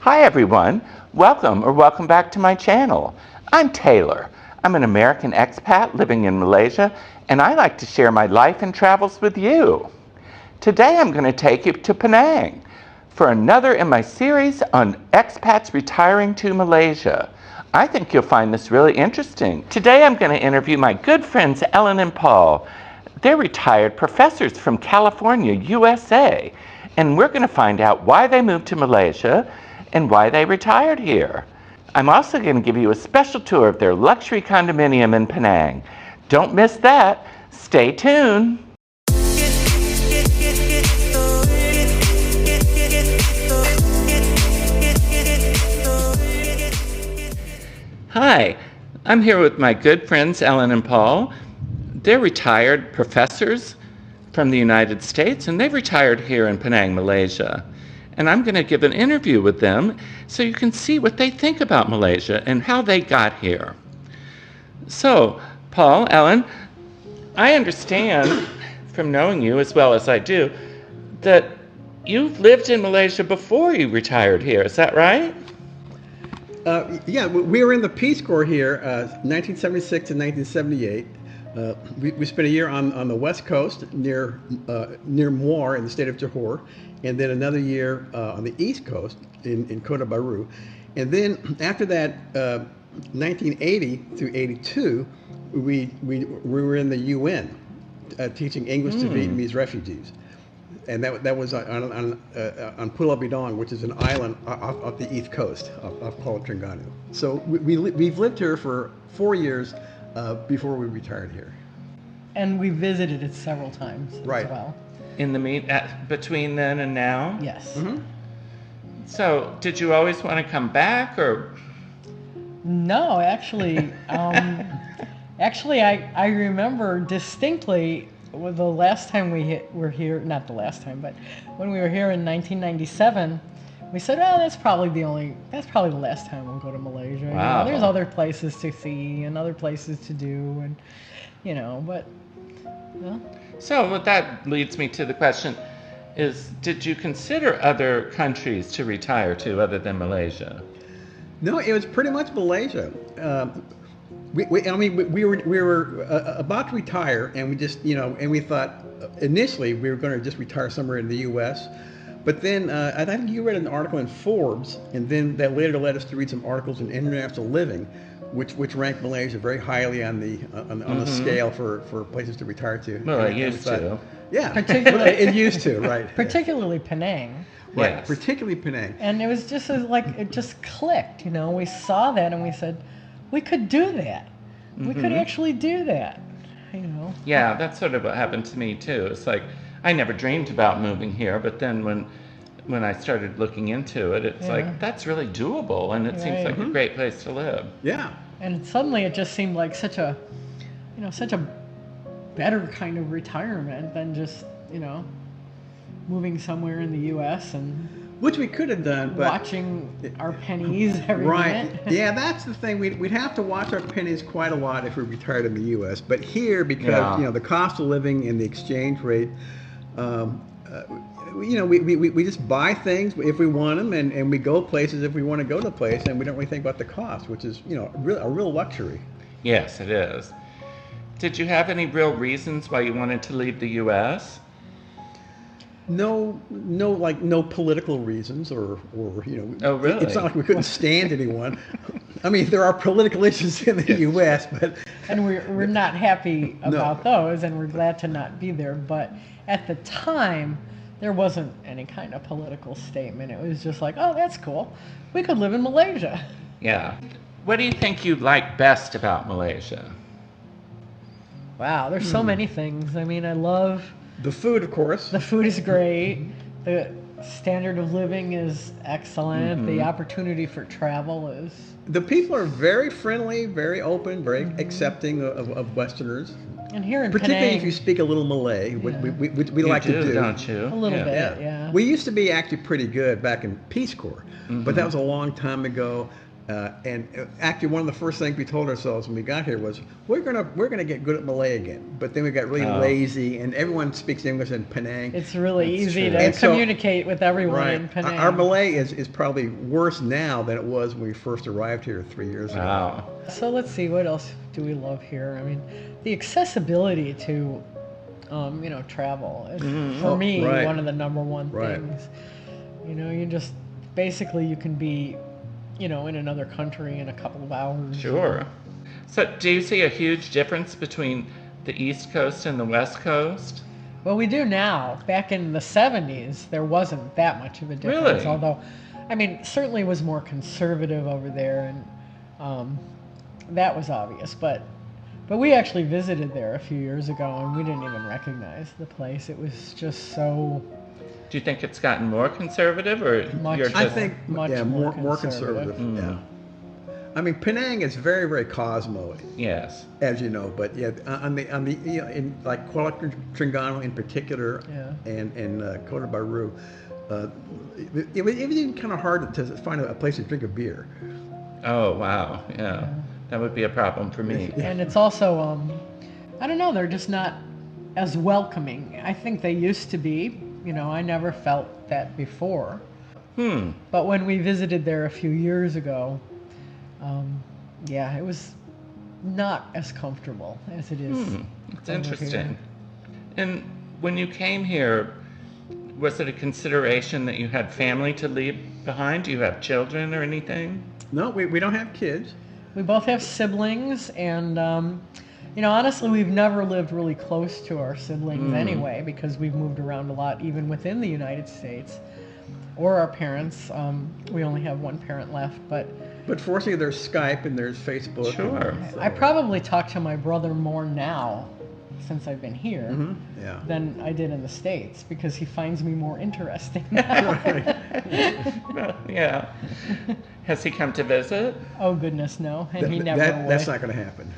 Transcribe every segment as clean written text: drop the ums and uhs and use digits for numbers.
Hi everyone, welcome back to my channel. I'm Taylor. I'm an American expat living in Malaysia, and I like to share my life and travels with you. Today I'm going to take you to Penang for another in my series on expats retiring to Malaysia. I think you'll find this really interesting. Today I'm going to interview my good friends Ellen and Paul. They're retired professors from California, USA, and we're going to find out why they moved to Malaysia and why they retired here. I'm also going to give you a special tour of their luxury condominium in Penang. Don't miss that. Stay tuned. Hi, I'm here with my good friends Ellen and Paul. They're retired professors from the United States, and they've retired here in Penang, Malaysia. And I'm going to give an interview with them so you can see what they think about Malaysia and how they got here. So, Paul, Ellen, I understand from knowing you as well as I do that you've lived in Malaysia before you retired here. Is that right? Yeah, we were in the Peace Corps here, 1976 and 1978. We spent a year on the west coast near Muar in the state of Johor, and then another year on the east coast in Condo. And then after that, 1980 through 82, we were in the UN teaching English to Vietnamese refugees. And that was on Pulau Bidong, which is an island off the east coast of Pulau Terengganu. So we've lived here for 4 years before we retired here. And we visited it several times as well. In the between then and now? Yes. Mm-hmm. So, did you always want to come back, or? No, actually, I remember distinctly the last time we were here. Not the last time, but when we were here in 1997, we said, "Oh, that's probably the last time we'll go to Malaysia." Wow. You know, there's other places to see and other places to do, and but. Well. So what that leads me to the question is, did you consider other countries to retire to other than Malaysia? No, it was pretty much Malaysia. We were about to retire, and we just, and we thought initially we were going to just retire somewhere in the U.S., but then I think you read an article in Forbes, and then that later led us to read some articles in International Living, which ranked Malaysia very highly on the scale for places to retire to. Well, it used to. Yeah, particularly it used to, right? Particularly Penang. Right, yes. Particularly Penang. And it was just it just clicked. We saw that and we said, we could do that. We could actually do that. Yeah, that's sort of what happened to me too. It's like I never dreamed about moving here, but then when I started looking into it, it's like that's really doable, and it seems like a great place to live. Yeah. And suddenly it just seemed like such a better kind of retirement than just moving somewhere in the U.S. and which we could have done, but watching our pennies every minute. Yeah, that's the thing. We'd have to watch our pennies quite a lot if we retired in the U.S. But here, because the cost of living and the exchange rate. We just buy things if we want them, and we go places if we want to go to a place, and we don't really think about the cost, which is a real luxury. Yes, it is. Did you have any real reasons why you wanted to leave the U.S.? No political reasons or Oh, really? It's not like we couldn't stand anyone. I mean, there are political issues in the U.S., but and we're not happy about those, and we're glad to not be there. But at the time, there wasn't any kind of political statement. It was just like, oh, that's cool. We could live in Malaysia. Yeah. What do you think you like best about Malaysia? Wow, there's so many things. I mean, I love the food, of course. The food is great. The standard of living is excellent. The opportunity for travel is. The people are very friendly, very open, very accepting of Westerners. And here in particularly Penang, if you speak a little Malay, which we like to do, don't you? A little bit, yeah. We used to be actually pretty good back in Peace Corps, but that was a long time ago. And actually, one of the first things we told ourselves when we got here was we're gonna get good at Malay again. But then we got really lazy, and everyone speaks English in Penang. It's really That's easy true. to And so- communicate with everyone Right. in Penang. Our Malay is probably worse now than it was when we first arrived here 3 years ago. Wow. So let's see, what else do we love here? I mean, the accessibility to, travel is, for me, right. one of the number one Right. things. You just, basically you can be, in another country in a couple of hours. Sure. So do you see a huge difference between the East Coast and the West Coast? Well, we do now. Back in the 70s, there wasn't that much of a difference. Really? Although, I mean, certainly was more conservative over there, and that was obvious. But we actually visited there a few years ago, and we didn't even recognize the place. It was just so Do you think it's gotten more conservative, or Much. you're just... I think Much more more conservative. conservative. Yeah. I mean, Penang is very, very Cosmo, Yes. as you know. But yeah, on the in like Kuala Terengganu in particular, Yeah. and Kota Baru, it was even kind of hard to find a place to drink a beer. Oh, wow. Yeah. That would be a problem for me. And it's also, I don't know, they're just not as welcoming. I think they used to be. I never felt that before. But when we visited there a few years ago, it was not as comfortable as it is. It's over interesting. here. And when you came here, was it a consideration that you had family to leave behind? Do you have children or anything? No, we don't have kids. We both have siblings, and honestly, we've never lived really close to our siblings anyway, because we've moved around a lot, even within the United States, or our parents. We only have one parent left, but But fortunately, there's Skype and there's Facebook. Sure. So- I probably talk to my brother more now, since I've been here, Yeah. than I did in the States, because he finds me more interesting. Well, yeah. Has he come to visit? Oh goodness, no, and he never would. That's not going to happen.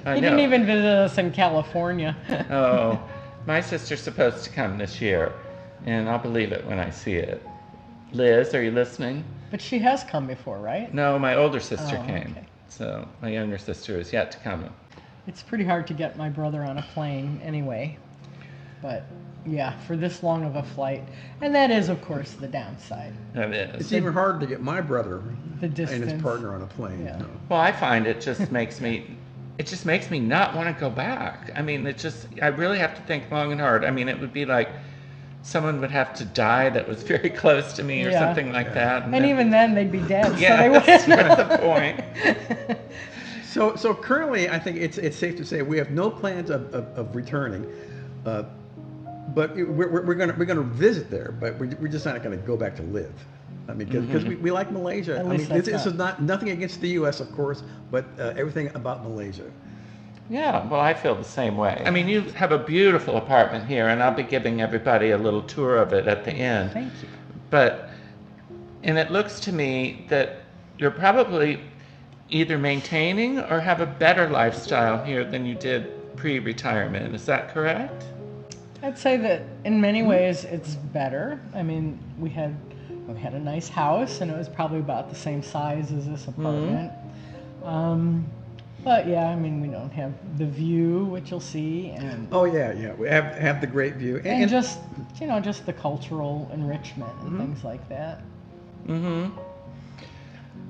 I He know. didn't even visit us in California. Oh, my sister's supposed to come this year, and I'll believe it when I see it. Liz, are you listening? But she has come before, right? No, my older sister Oh, came. okay. So my younger sister is yet to come. It's pretty hard to get my brother on a plane anyway. But yeah, for this long of a flight. And that is, of course, the downside. That It's is. even harder to get my brother The and his distance. partner on a plane. Yeah. No. Well, I find it just makes me not want to go back. I mean, I really have to think long and hard. I mean, it would be like someone would have to die that was very close to me or Yeah. something like that. And then- even then, they'd be dead. yeah, so they that's wouldn't. sort of the point. So currently, I think it's safe to say we have no plans of returning, but we're gonna visit there, but we're just not gonna go back to live. I mean, because we like Malaysia. At I mean, least this that's is not nothing against the U.S. of course, but everything about Malaysia. Yeah, well, I feel the same way. I mean, you have a beautiful apartment here, and I'll be giving everybody a little tour of it at the end. Thank you. And it looks to me that you're probably either maintaining or have a better lifestyle here than you did pre-retirement. Is that correct? I'd say that in many ways it's better. I mean, we had a nice house, and it was probably about the same size as this apartment. But yeah, I mean, we don't have the view, which you'll see, and Oh yeah, we have the great view, and just just the cultural enrichment and things like that.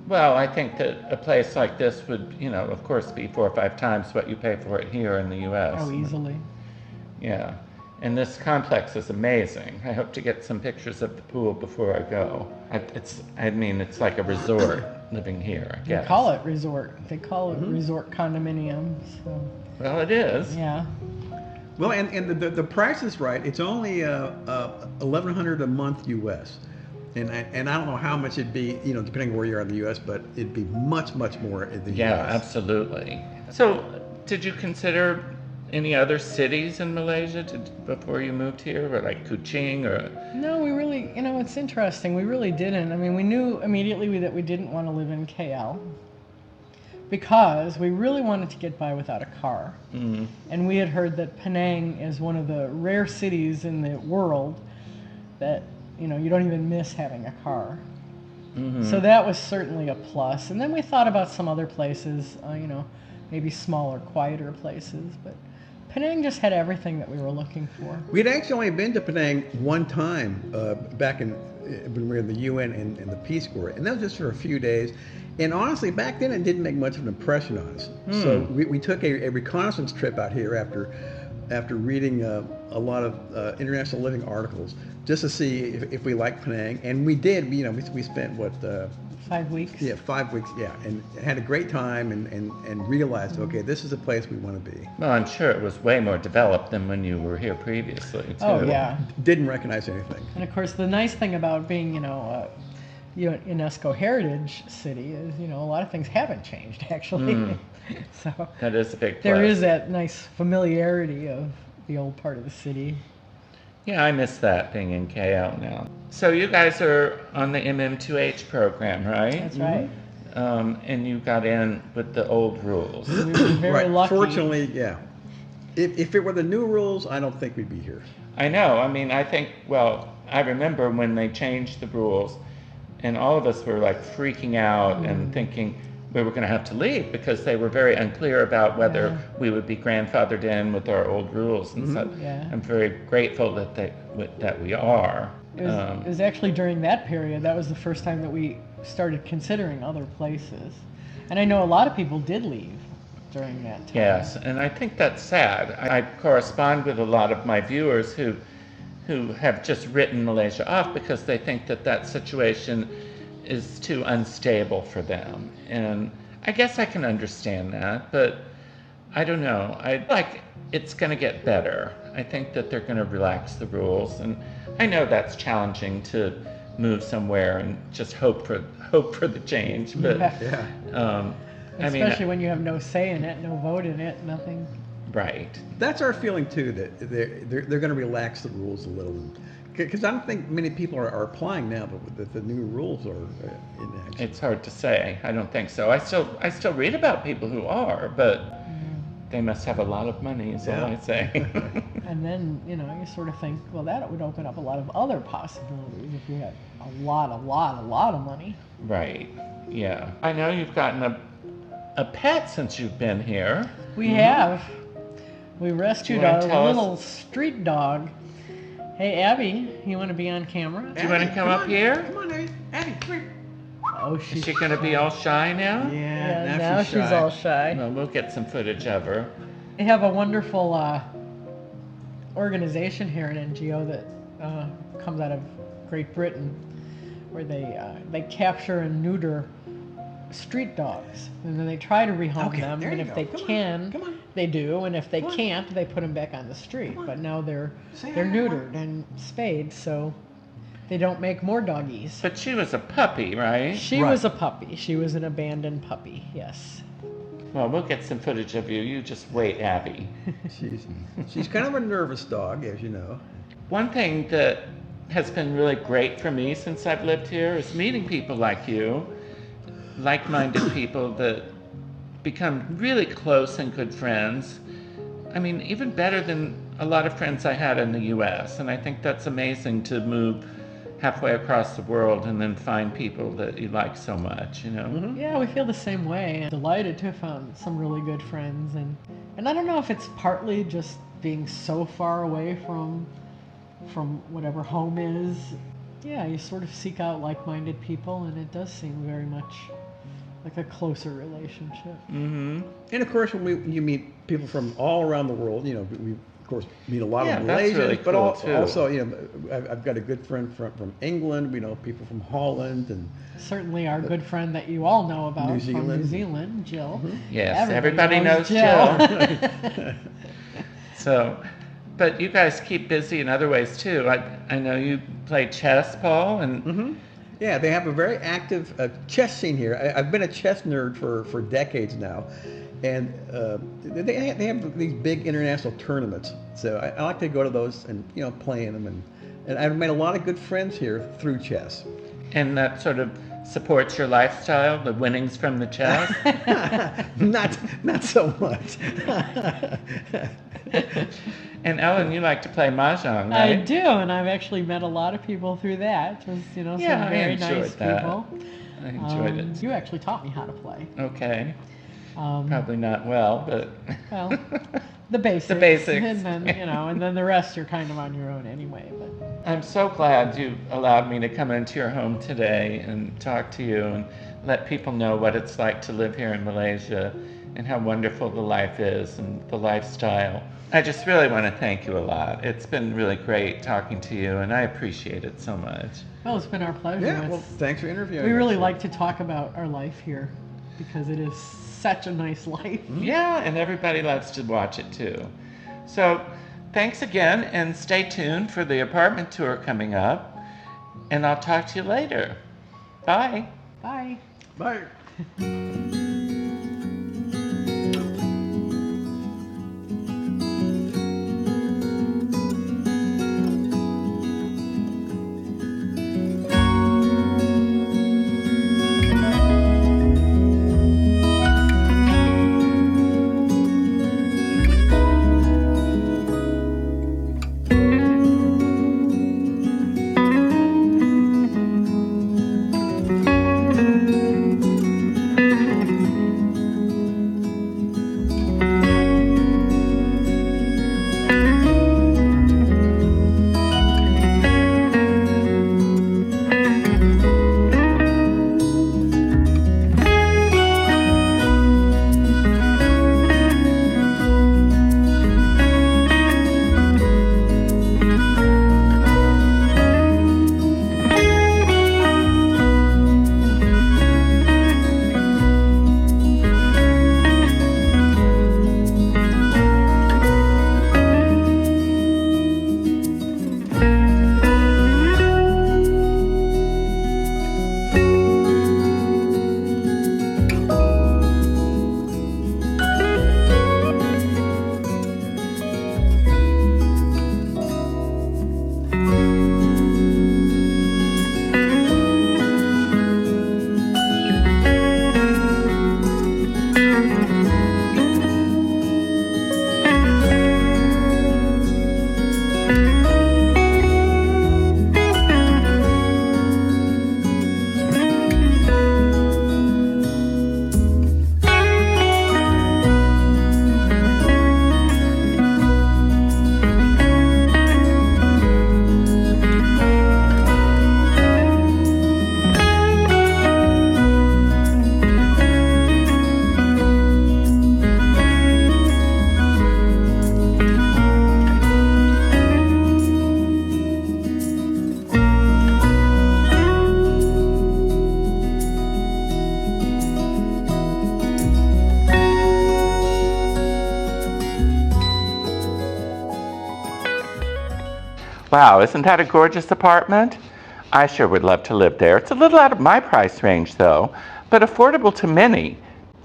Well, I think that a place like this would, of course, be 4 or 5 times what you pay for it here in the U.S. Oh, easily. Yeah. And this complex is amazing. I hope to get some pictures of the pool before I go. It's like a resort living here, I They guess. call it resort. They call it resort condominiums. So, Well, it is. yeah. Well, and the price is right. It's only $1,100 a month U.S. And I don't know how much it'd be, depending where you are in the U.S., but it'd be much more in the Yeah, U.S. absolutely. So, did you consider any other cities in Malaysia before you moved here, or like Kuching, or? No, we really, it's interesting. We really didn't. I mean, we knew immediately that we didn't want to live in KL because we really wanted to get by without a car. And we had heard that Penang is one of the rare cities in the world that, you don't even miss having a car. So that was certainly a plus. And then we thought about some other places, maybe smaller, quieter places. But Penang just had everything that we were looking for. We'd actually only been to Penang one time back when we were in the UN and the Peace Corps, and that was just for a few days. And honestly, back then it didn't make much of an impression on us. So we took a reconnaissance trip out here after reading a lot of international living articles just to see if we liked Penang, and we did. We spent 5 weeks. Yeah, 5 weeks. Yeah, and had a great time and realized, okay, this is a place we want to be. Well, I'm sure it was way more developed than when you were here previously, too. Oh yeah. Didn't recognize anything. And of course, the nice thing about being, a UNESCO heritage city is, a lot of things haven't changed actually. So That is a big plus. there is that nice familiarity of the old part of the city. Yeah, I miss that being in KL now. So you guys are on the MM2H program, right? That's right. And you got in with the old rules. We were very Right. lucky. Fortunately, yeah. If it were the new rules, I don't think we'd be here. I know. I mean, I remember when they changed the rules, and all of us were like freaking out and thinking we were going to have to leave because they were very unclear about whether we would be grandfathered in with our old rules. And so Yeah. I'm very grateful that we are. It was actually during that period, that was the first time that we started considering other places. And I know a lot of people did leave during that time. Yes, and I think that's sad. I correspond with a lot of my viewers who have just written Malaysia off because they think that situation is too unstable for them. And I guess I can understand that, but I don't know. I like it's going to get better. I think that they're going to relax the rules, and I know that's challenging to move somewhere and just hope for the change. But Yeah. Especially when you have no say in it, no vote in it, nothing. Right. That's our feeling too. That they're going to relax the rules a little, because I don't think many people are applying now. But the new rules are in action. It's hard to say. I don't think so. I still read about people who are, but they must have a lot of money, is all I say. And then, you sort of think, well, that would open up a lot of other possibilities if you had a lot of money. Right. Yeah. I know you've gotten a pet since you've been here. We have. We rescued wanna a tell us- little street dog. Hey, Abby, you want to be on camera? Do you want to come up here? Come on, Abby, come here. Oh, Is she's she going to be all shy now? Yeah, now she's all shy. Well, we'll get some footage of her. They have a wonderful organization here, an NGO that comes out of Great Britain, where they capture and neuter street dogs, and then they try to rehome Okay, them. there And you if go. they Come on, can, come on. they do. And if they Come on. can't, they put them back on the street. Come on. But now they're Say they're hi. neutered and spayed, so they don't make more doggies. But she was a puppy, right? She Right. was a puppy. She was an abandoned puppy. Yes. Well, we'll get some footage of you. You just wait, Abby. She's kind of a nervous dog, as you know. One thing that has been really great for me since I've lived here is meeting people like you, like-minded people that become really close and good friends. I mean, even better than a lot of friends I had in the U.S. And I think that's amazing to move halfway across the world and then find people that you like so much, Yeah, we feel the same way. I'm delighted to have found some really good friends, and I don't know if it's partly just being so far away from whatever home is. Yeah, you sort of seek out like-minded people, and it does seem very much like a closer relationship. Mm-hmm. And of course, when you meet people from all around the world, we of course meet a lot Yeah, of that's Malaysians, really but cool, too. also, I've got a good friend from England. We know people from Holland and Certainly our good friend that you all know about New from New Zealand. Zealand, Jill. Yes, everybody knows Jill. So, but you guys keep busy in other ways too. I know you play chess, Paul, and yeah, they have a very active chess scene here. I've been a chess nerd for decades now, and they have these big international tournaments. So I like to go to those and play in them, and I've made a lot of good friends here through chess. and that sort of supports your lifestyle, the winnings from the chess? Not so much. And Ellen, you like to play mahjong, I right? do, and I've actually met a lot of people through that. Just some Yeah, I very enjoyed nice that. people. I enjoyed it. You actually taught me how to play. Okay. Um, Probably not well, but Well, the basics. The basics. And then, and then the rest you're kind of on your own anyway. But I'm so glad you allowed me to come into your home today and talk to you and let people know what it's like to live here in Malaysia and how wonderful the life is and the lifestyle. I just really want to thank you a lot. It's been really great talking to you, and I appreciate it so much. well, it's been our pleasure. Yeah, well, It's- thanks for interviewing we really us. like to talk about our life here because it is such a nice life. Yeah, and everybody loves to watch it too. So thanks again, and stay tuned for the apartment tour coming up, and I'll talk to you later. Bye. Bye. Bye. Wow, isn't that a gorgeous apartment? I sure would love to live there. It's a little out of my price range though, but affordable to many.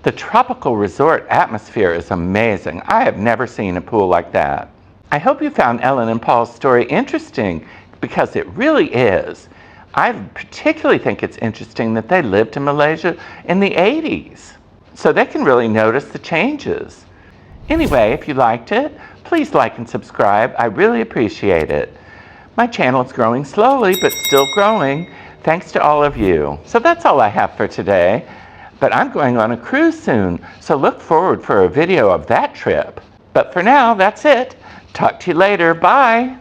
The tropical resort atmosphere is amazing. I have never seen a pool like that. I hope you found Ellen and Paul's story interesting, because it really is. I particularly think it's interesting that they lived in Malaysia in the 80s, so they can really notice the changes. Anyway, if you liked it, please like and subscribe. I really appreciate it. My channel is growing slowly, but still growing, thanks to all of you. So that's all I have for today. But I'm going on a cruise soon, so look forward for a video of that trip. But for now, that's it. Talk to you later. Bye.